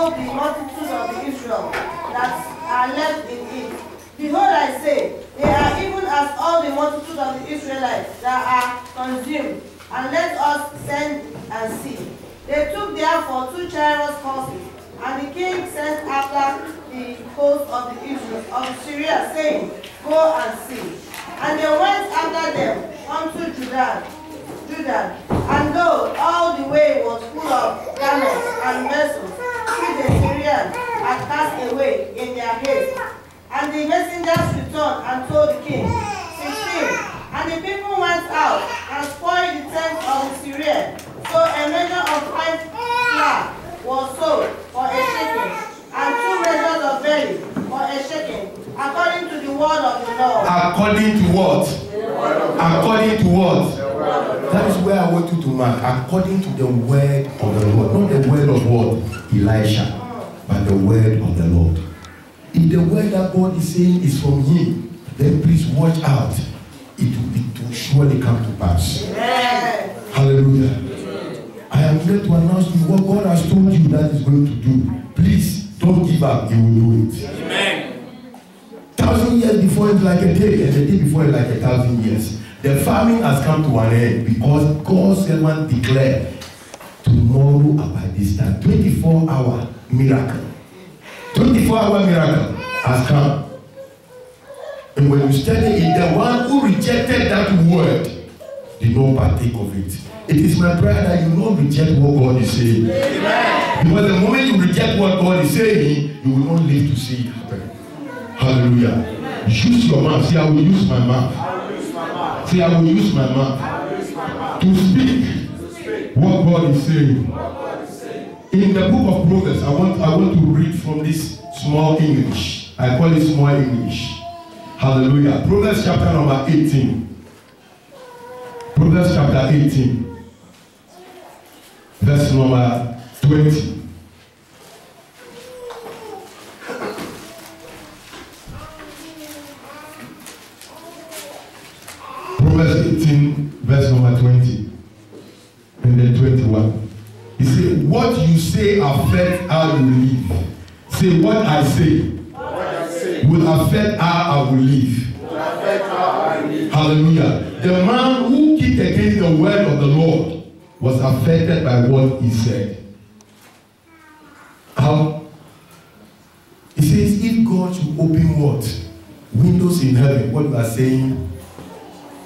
all the multitude of the Israel that are left in it. Behold, I say, they are even as all the multitude of the Israelites that are consumed. And let us send and see. They took therefore 2 chariot horses, and the king sent after the host of the Israel of Syria, saying, Go and see. And they went after them unto Judah. And lo, all the way was full of garments and vessels, which the Syrians had cast away in their haste. And the messengers returned and told the king. 16. And the people went out and spoiled the tents of the Syrians. So a measure of fine flour was sold for a shekel, and 2 measures of barley for a shekel, according to the word of the Lord. According to what? According to what? That is where I want you to mark. According to the word of the Lord. Not the word of what? Elisha. But the word of the Lord. If the word that God is saying is from him, then please watch out. It will surely come to pass. Amen. Hallelujah. I am here to announce to you what God has told you that is going to do. Please don't give up. He will do it. Amen. 1,000 years before is like a day, and the day before is like 1,000 years. The famine has come to an end because God's servant declared tomorrow about this time, 24-hour miracle. 24-hour miracle has come. And when you study it, the one who rejected that word did not partake of it. It is my prayer that you don't reject what God is saying. Amen. Because the moment you reject what God is saying, you will not live to see it happen. Hallelujah. Amen. Use your mouth. Say, I will use my mouth. Say, I will use my mouth to speak what God is saying. In the book of Proverbs, I want to read from this small English. I call it small English. Hallelujah. Proverbs chapter number 18. Proverbs chapter 18. Verse number 20. Proverbs 18, verse number 20. And then 21. He said, what you say affects how you live. Say, what I say will affect how I will live. Hallelujah. The man who kicked against the word of the Lord was affected by what he said. How? He says, if God should open what? Windows in heaven, what you are saying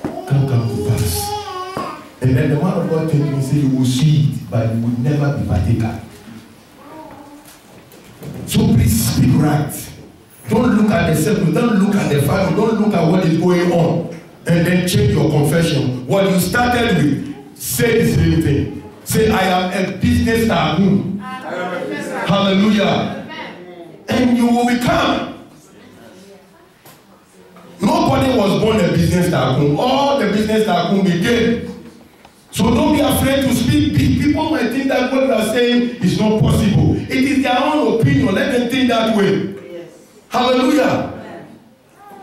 can come to pass. And then the man of God told me, he said, you will see it, but you will never be partaker. So please speak right. Don't look at the circle, don't look at the family, don't look at what is going on, and then change your confession. What you started with, say the same thing. Say, I am a business tycoon. Hallelujah. And you will become. Nobody was born a business tycoon. All the business tycoon became. So don't be afraid to speak big. People might think that what you are saying is not possible. It is their own opinion. Let them think that way. Hallelujah.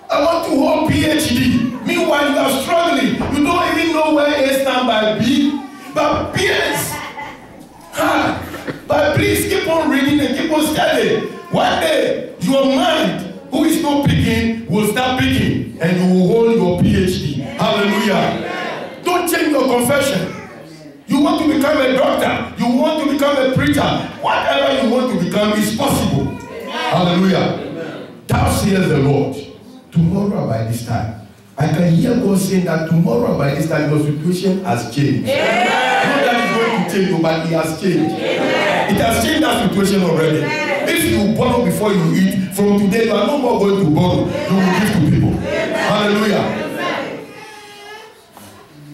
I want to hold PhD. Meanwhile, you are struggling. You don't even know where A stands by B. But PS. But please keep on reading and keep on studying. One day, your mind, who is not picking, will start picking. And you will hold your PhD. Hallelujah. Don't change your confession. You want to become a doctor. You want to become a preacher. Whatever you want to become is possible. Hallelujah. Thou says the Lord, tomorrow by this time. I can hear God saying that tomorrow by this time your situation has changed. Amen. Not that it's going to change, but it has changed. Amen. It has changed that situation already. Amen. If you borrow before you eat, from today you are no more going to borrow. Amen. You will give to people. Amen. Hallelujah. Amen.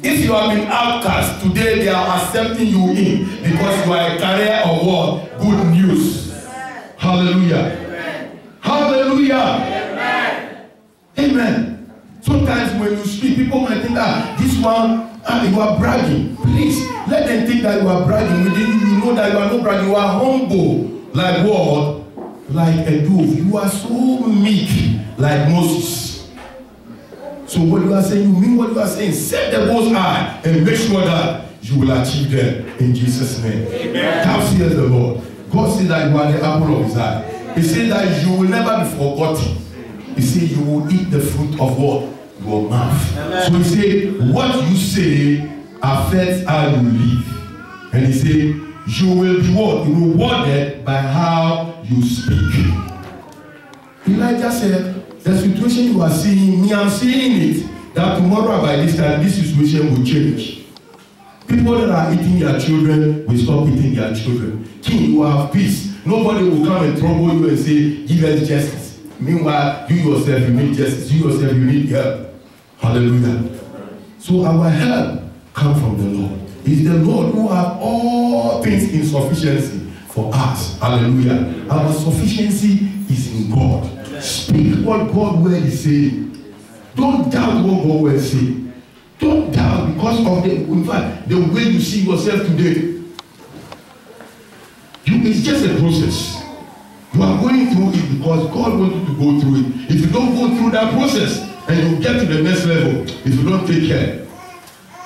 If you have been outcast, today they are accepting you in because you are a carrier of what? Good news. Amen. Hallelujah. Amen. Hallelujah. Amen. Amen. Sometimes when you speak, people might think that this one, you are bragging. Please, let them think that you are bragging. You know that you are not bragging. You are humble. Like what? Like a dove. You are so meek like Moses. So what you are saying, you mean what you are saying. Set the goals high and make sure that you will achieve them in Jesus' name. Amen. Thou says the Lord. God says that you are the apple of his eye. He says that you will never be forgotten. He said you will eat the fruit of what? Your mouth. Amen. So he said, what you say affects how you live. And he said, you will be what? Rewarded by how you speak. Elijah said, the situation you are seeing, me, I'm seeing it, that tomorrow by this time, this situation will change. People that are eating their children will stop eating their children. King, you have peace. Nobody will come and trouble you and say, give us justice. Meanwhile, you yourself, you need justice. You yourself, you need help. Hallelujah. So our help comes from the Lord. It's the Lord who has all things in sufficiency for us. Hallelujah. Our sufficiency is in God. Speak what God word is saying. Don't doubt what God word is saying. Don't doubt because of the way you see yourself today. It's just a process. You are going through it because God wants you to go through it. If you don't go through that process and you get to the next level, if you don't take care,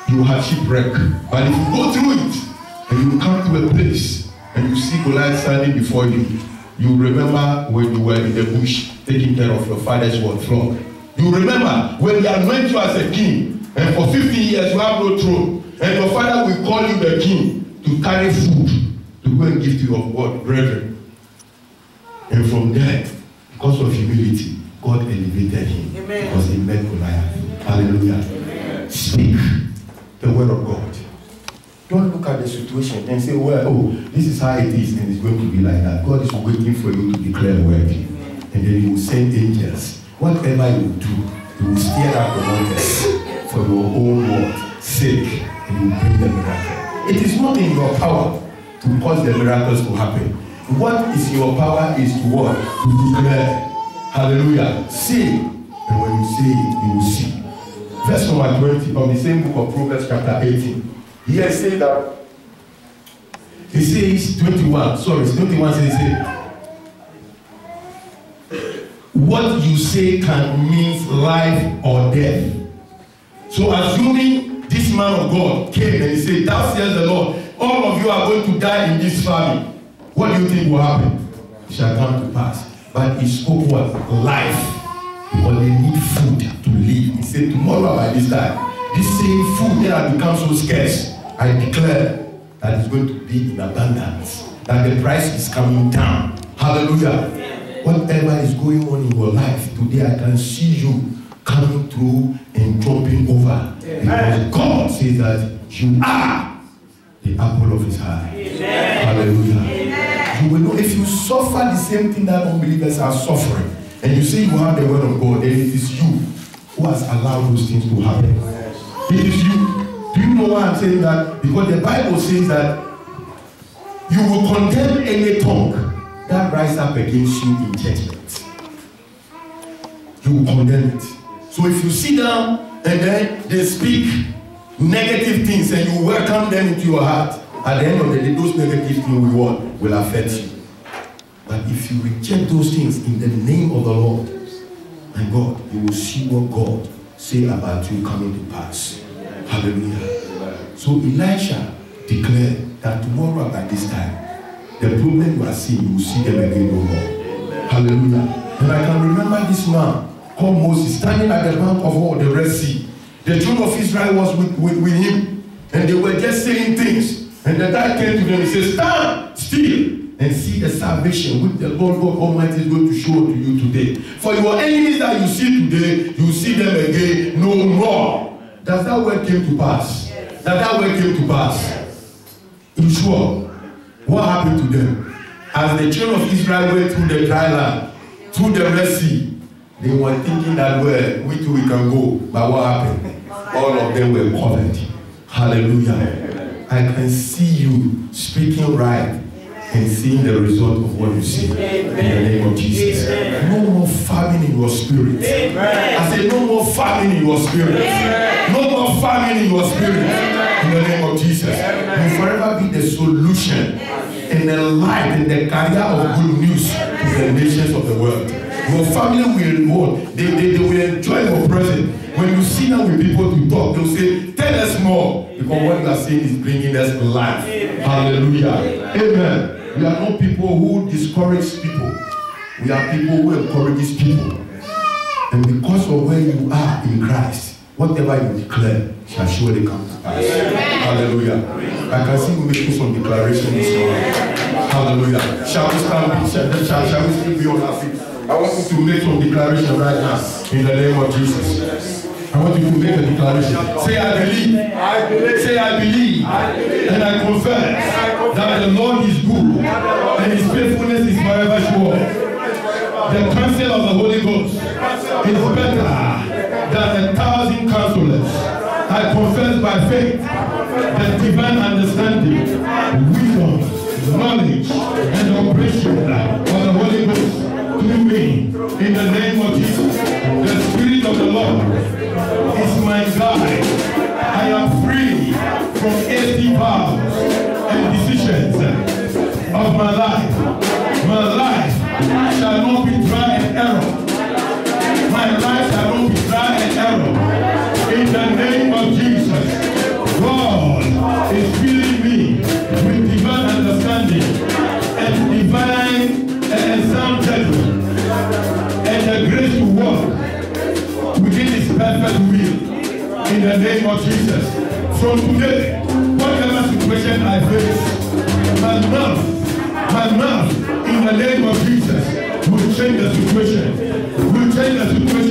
you will have shipwreck. But if you go through it and you come to a place and you see Goliath standing before you, you remember when you were in the bush taking care of your father's flock. You remember when he anointed you as a king, and for 50 years you have no throne, and your father will call you the king to carry food to go and give to your brethren. And from there, because of humility, God elevated him. Amen. Because he met Goliath. Hallelujah. Amen. Speak the word of God. Don't look at the situation and say, well, oh, this is how it is and it's going to be like that. God is waiting for you to declare the word. And then he will send angels. Whatever you do, you will stir up the waters for your own word sake, and you will bring the miracle. It is not in your power to cause the miracles to happen. What is your power is to what? To declare. Hallelujah. Say. And when you say it, you will see. Verse number 20 of the same book of Proverbs chapter 18. Here says that. He says 21. Sorry, 21 says, what you say can mean life or death. So assuming this man of God came and he said, thou says the Lord, all of you are going to die in this famine. What do you think will happen? It shall come to pass. But he spoke what? Life. Because they need food to live. He said, tomorrow by this time, this same food that has become so scarce, I declare that it's going to be in abundance. That the price is coming down. Hallelujah. Whatever is going on in your life today, I can see you coming through and jumping over. Because God says that you are the apple of his eye. Hallelujah. Amen. You will know if you suffer the same thing that unbelievers are suffering, and you say you have the word of God, then it is you who has allowed those things to happen. It is you. Do you know why I'm saying that? Because the Bible says that you will condemn any tongue that rises up against you in judgment. You will condemn it. So if you sit down and then they speak negative things and you welcome them into your heart, at the end of the day, those negative things will affect you. But if you reject those things in the name of the Lord, my God, you will see what God say about you coming to pass. Hallelujah. So Elisha declared that tomorrow by this time, the problem you are seeing, you will see them again no more. Hallelujah. And I can remember this man called Moses standing at the bank of the Red Sea. The children of Israel was with him, and they were just saying things. And the guy came to them and said, stand still and see the salvation which the Lord God Almighty is going to show to you today. For your enemies that you see today, you will see them again no more. Does that word came to pass? Does that word came to pass? You sure? What happened to them? As the children of Israel went through the dry land, through the Red Sea, they were thinking that way, we too we can go. But what happened? All of them were covered. Hallelujah. I can see you speaking right and seeing the result of what you say. In the name of Jesus. No more famine in your spirit. I say no more famine in your spirit. No more famine in your spirit. In the name of Jesus. You forever be the solution and the light and the carrier of good news to the nations of the world. Your family will they will enjoy your presence. When you sit down with people to talk, they'll say, tell us more. Because what you are saying is bringing us life. Hallelujah. Amen. We are not people who discourage people. We are people who encourage people. And because of where you are in Christ, whatever you declare shall surely come to pass. Hallelujah. I can see we making some declarations. Hallelujah. Shall we stand? Shall we still be on our feet? I want you to make some declaration right now in the name of Jesus. I want you to make a declaration. Say, I believe. Say, I believe. And I confess that the Lord is good and his faithfulness is forever sure. The counsel of the Holy Ghost is better than 1,000 counselors. I confess by faith that divine understanding, wisdom, knowledge, and operation of the Holy Ghost through me in the name of Jesus. The Spirit of the Lord is my guide. I am free from hasty powers and decisions of my life. My life shall not be dry and error. My life shall not be dry and error. In the name of Jesus, God is filling me with divine understanding and divine and sound judgment and the grace to walk within his perfect will. In the name of Jesus. From today, whatever situation I face, my mouth, in the name of Jesus, will change the situation. Will change the situation.